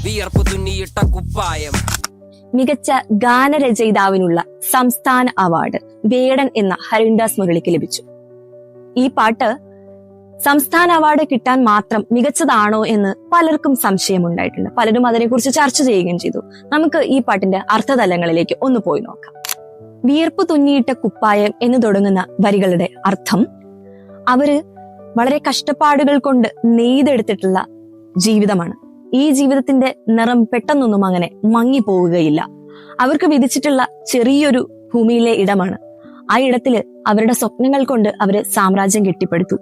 വിയർപ്പ് തുന്നിയിട്ട കുപ്പായം. മികച്ച ഗാനരചയിതാവിനുള്ള സംസ്ഥാന അവാർഡ് വേടൻ എന്ന ഹരിദാസ് മുരളിക്ക് ലഭിച്ചു. ഈ പാട്ട് സംസ്ഥാന അവാർഡ് കിട്ടാൻ മാത്രം മികച്ചതാണോ എന്ന് പലർക്കും സംശയമുണ്ടായിട്ടുണ്ട്. പലരും അതിനെക്കുറിച്ച് ചർച്ച ചെയ്യുകയും ചെയ്തു. നമുക്ക് ഈ പാട്ടിന്റെ അർത്ഥതലങ്ങളിലേക്ക് ഒന്ന് പോയി നോക്കാം. വിയർപ്പ് തുന്നിയിട്ട കുപ്പായം എന്ന് തുടങ്ങുന്ന വരികളുടെ അർത്ഥം, അവര് വളരെ കഷ്ടപ്പാടുകൾ കൊണ്ട് നെയ്തെടുത്തിട്ടുള്ള ജീവിതമാണ്. ഈ ജീവിതത്തിന്റെ നിറം പെട്ടെന്നൊന്നും അങ്ങനെ മങ്ങിപ്പോവുകയില്ല. അവർക്ക് വിധിച്ചിട്ടുള്ള ചെറിയൊരു ഭൂമിയിലെ ഇടമാണ്. ആ ഇടത്തില് അവരുടെ സ്വപ്നങ്ങൾ കൊണ്ട് അവര് സാമ്രാജ്യം കെട്ടിപ്പടുത്തു.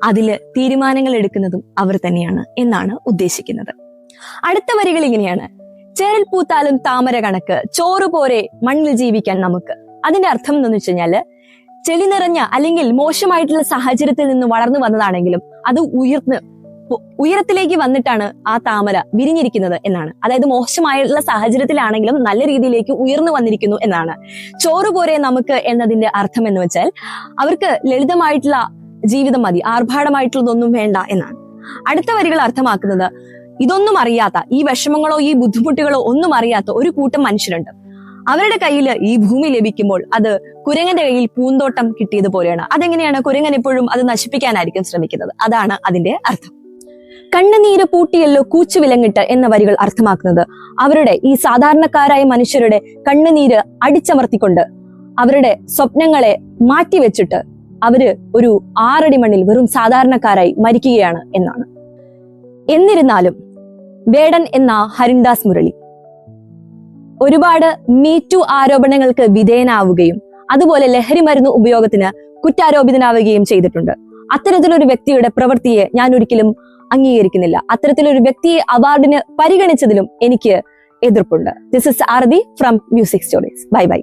അതില് തീരുമാനങ്ങൾ എടുക്കുന്നതും അവർ തന്നെയാണ് എന്നാണ് ഉദ്ദേശിക്കുന്നത്. അടുത്ത വരികൾ ഇങ്ങനെയാണ്: ചേരൽ പൂത്താലും താമര കണക്ക്, ചോറ് പോരെ മണ്ണിൽ ജീവിക്കാൻ നമുക്ക്. അതിന്റെ അർത്ഥം എന്ന് വെച്ച് കഴിഞ്ഞാല്, ചെളി നിറഞ്ഞ അല്ലെങ്കിൽ മോശമായിട്ടുള്ള സാഹചര്യത്തിൽ നിന്ന് വളർന്നു വന്നതാണെങ്കിലും അത് ഉയരത്തിലേക്ക് വന്നിട്ടാണ് ആ താമര വിരിഞ്ഞിരിക്കുന്നത് എന്നാണ്. അതായത് മോശമായിട്ടുള്ള സാഹചര്യത്തിലാണെങ്കിലും നല്ല രീതിയിലേക്ക് ഉയർന്നു വന്നിരിക്കുന്നു എന്നാണ്. ചോറ് പോരെ നമുക്ക് എന്നതിന്റെ അർത്ഥം എന്ന് വെച്ചാൽ, അവർക്ക് ലളിതമായിട്ടുള്ള ജീവിതം മതി, ആർഭാടമായിട്ടുള്ളതൊന്നും വേണ്ട എന്നാണ്. അടുത്ത വരികൾ അർത്ഥമാക്കുന്നത്, ഇതൊന്നും അറിയാത്ത, ഈ വിഷമങ്ങളോ ഈ ബുദ്ധിമുട്ടുകളോ ഒന്നും അറിയാത്ത ഒരു കൂട്ടം മനുഷ്യരുണ്ട്. അവരുടെ കയ്യിൽ ഈ ഭൂമി ലഭിക്കുമ്പോൾ അത് കുരങ്ങന്റെ കയ്യിൽ പൂന്തോട്ടം കിട്ടിയതുപോലെയാണ്. അതെങ്ങനെയാണ്? കുരങ്ങൻ എപ്പോഴും അത് നശിപ്പിക്കാനായിരിക്കും ശ്രമിക്കുന്നത്. അതാണ് അതിന്റെ അർത്ഥം. കണ്ണുനീര് പൂട്ടിയല്ലോ കൂച്ചു വിലങ്ങിട്ട് എന്ന വരികൾ അർത്ഥമാക്കുന്നത്, അവരുടെ ഈ സാധാരണക്കാരായ മനുഷ്യരുടെ കണ്ണുനീര് അടിച്ചമർത്തിക്കൊണ്ട് അവരുടെ സ്വപ്നങ്ങളെ മാറ്റിവെച്ചിട്ട് അവര് ഒരു 6 അടി മണ്ണിൽ വെറും സാധാരണക്കാരായി മരിക്കുകയാണ് എന്നാണ്. എന്നിരുന്നാലും വേടൻ എന്ന ഹരിദാസ് മുരളി ഒരുപാട് മീറ്റു ആരോപണങ്ങൾക്ക് വിധേയനാവുകയും അതുപോലെ ലഹരി മരുന്ന് ഉപയോഗത്തിന് കുറ്റാരോപിതനാവുകയും ചെയ്തിട്ടുണ്ട്. അത്തരത്തിലൊരു വ്യക്തിയുടെ പ്രവൃത്തിയെ ഞാൻ ഒരിക്കലും അംഗീകരിക്കുന്നില്ല. അത്തരത്തിലൊരു വ്യക്തിയെ അവാർഡിന് പരിഗണിച്ചതിലും എനിക്ക് എതിർപ്പുണ്ട്. This is Aarti from music stories. Bye by.